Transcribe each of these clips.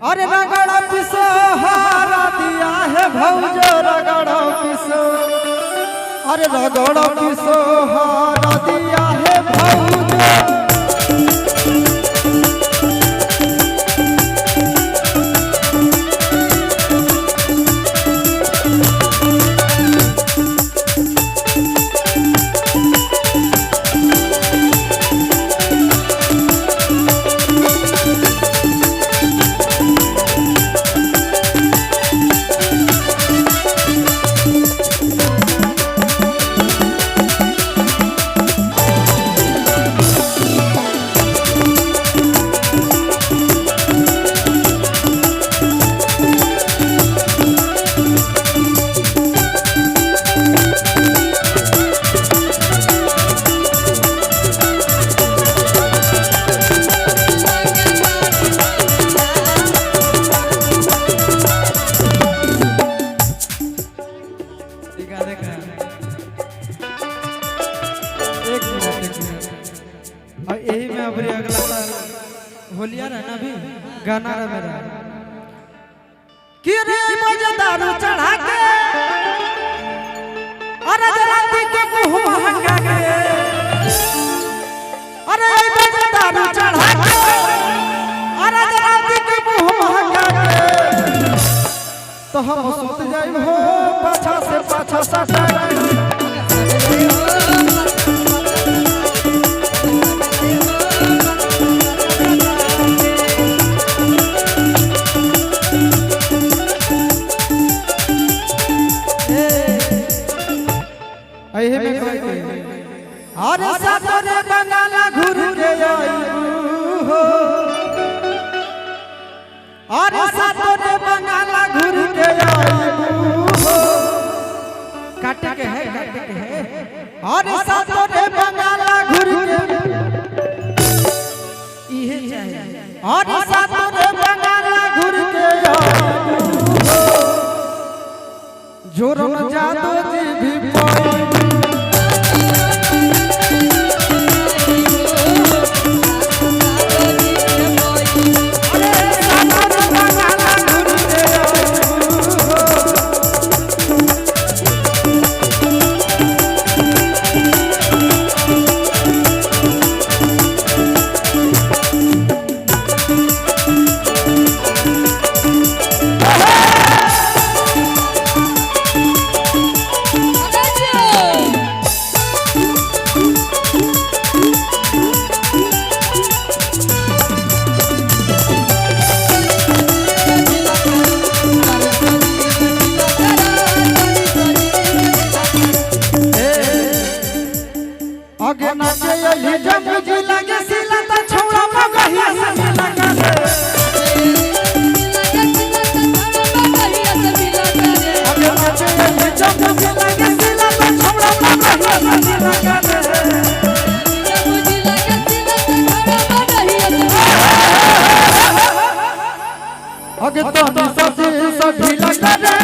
अरे रगड़ा पिसो हारा दिया है भौजो रगड़ा पिसो। अरे रगड़ा पिसो हारा दिया है भौजो। यही में अबरी अगला साल होलिया रहना भी गाना रहा मेरा कि रे मजेदार चढ़ा के अरे राती के मुंह महंगा के। अरे मजेदार चढ़ा के अरे राती के मुंह महंगा के। तो हम सुत जाई हो पाछा से पाछा सटा अरे सातरे बंगाला घुर के आईबू हो। अरे सातरे बंगाला घुर के आईबू हो। काटे के है काटे के है। अरे सातरे बंगाला घुर के इहे चाहिए। अरे सातरे बंगाला घुर के आईबू हो। जोरम जादू जी भी पाई आगे नाचे ये जब मुझे लगे सिला तो छोड़ा मगहिया से लगा दे। आगे नाचे ये जब मुझे लगे सिला तो छोड़ा मगहिया से लगा दे। आगे तो सभी लगा दे।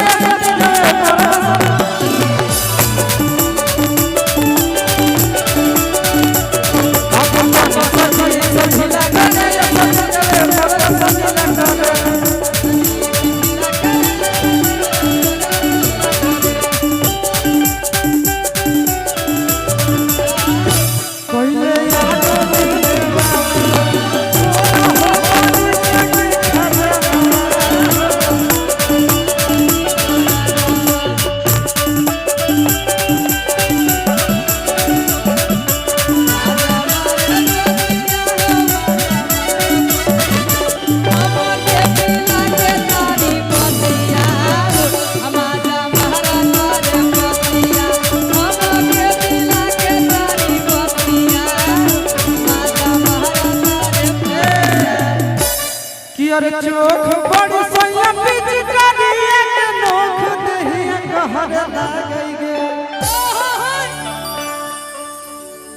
अरे चोख बड़ी सोया पिचकारी के नोख दहिया कहर लागई गे।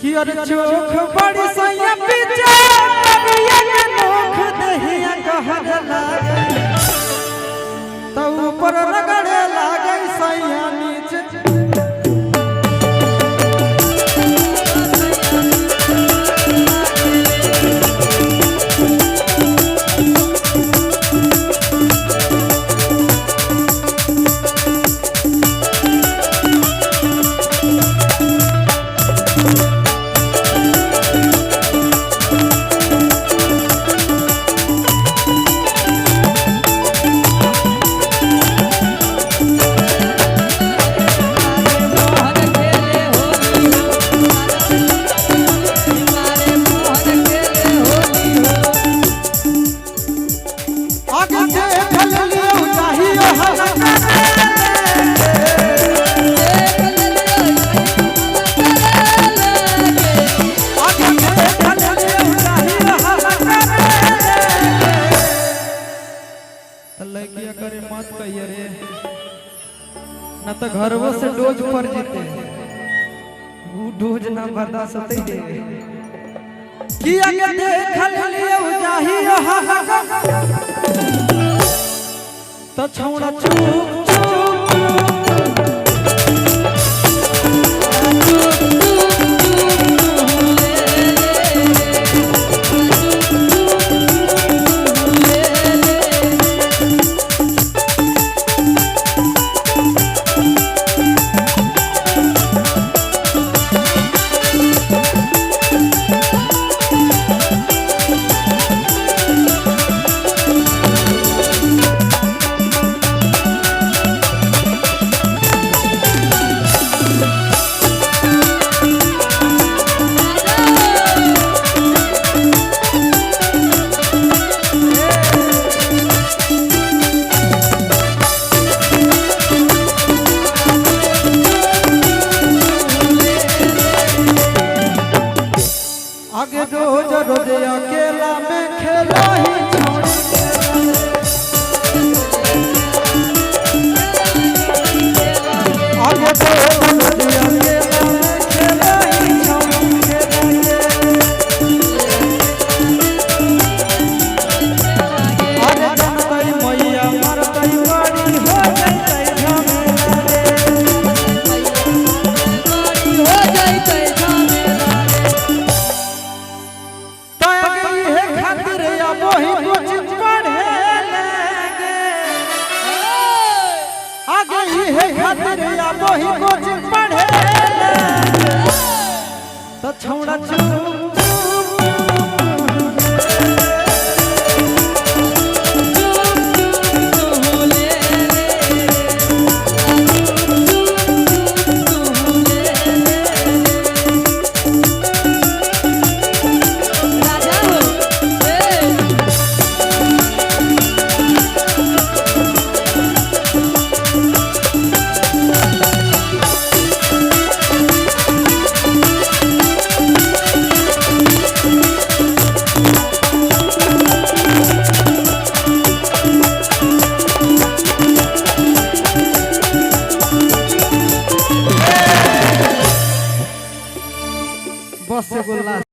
कि अरे चोख बड़ी सोया पिचकारी के नोख दहिया कहर लागई। तो ऊपर रगड़े लागई सैया नीचे। आगे देख लियो चाहिए हल्का आगे देख लियो चाहिए हल्का लड़किया करे मत कहिए रे न तो घरवो से डोज पर जीते वो डोज ना बर्दाश्त होते दे कि आगे देख लियो चाहिए हल्का तो छौड़ा चुप आगे रोज रोज अकेला में खेला ही आगे रोज रोज अकेला में खेला ही अरे जनतई मैया मरतई बड़ी हो जैतई झमेला वही कुछ पढ़े लगे आगे ही है खातिर या वही कुछ पढ़े लगे तो छौड़ा चुप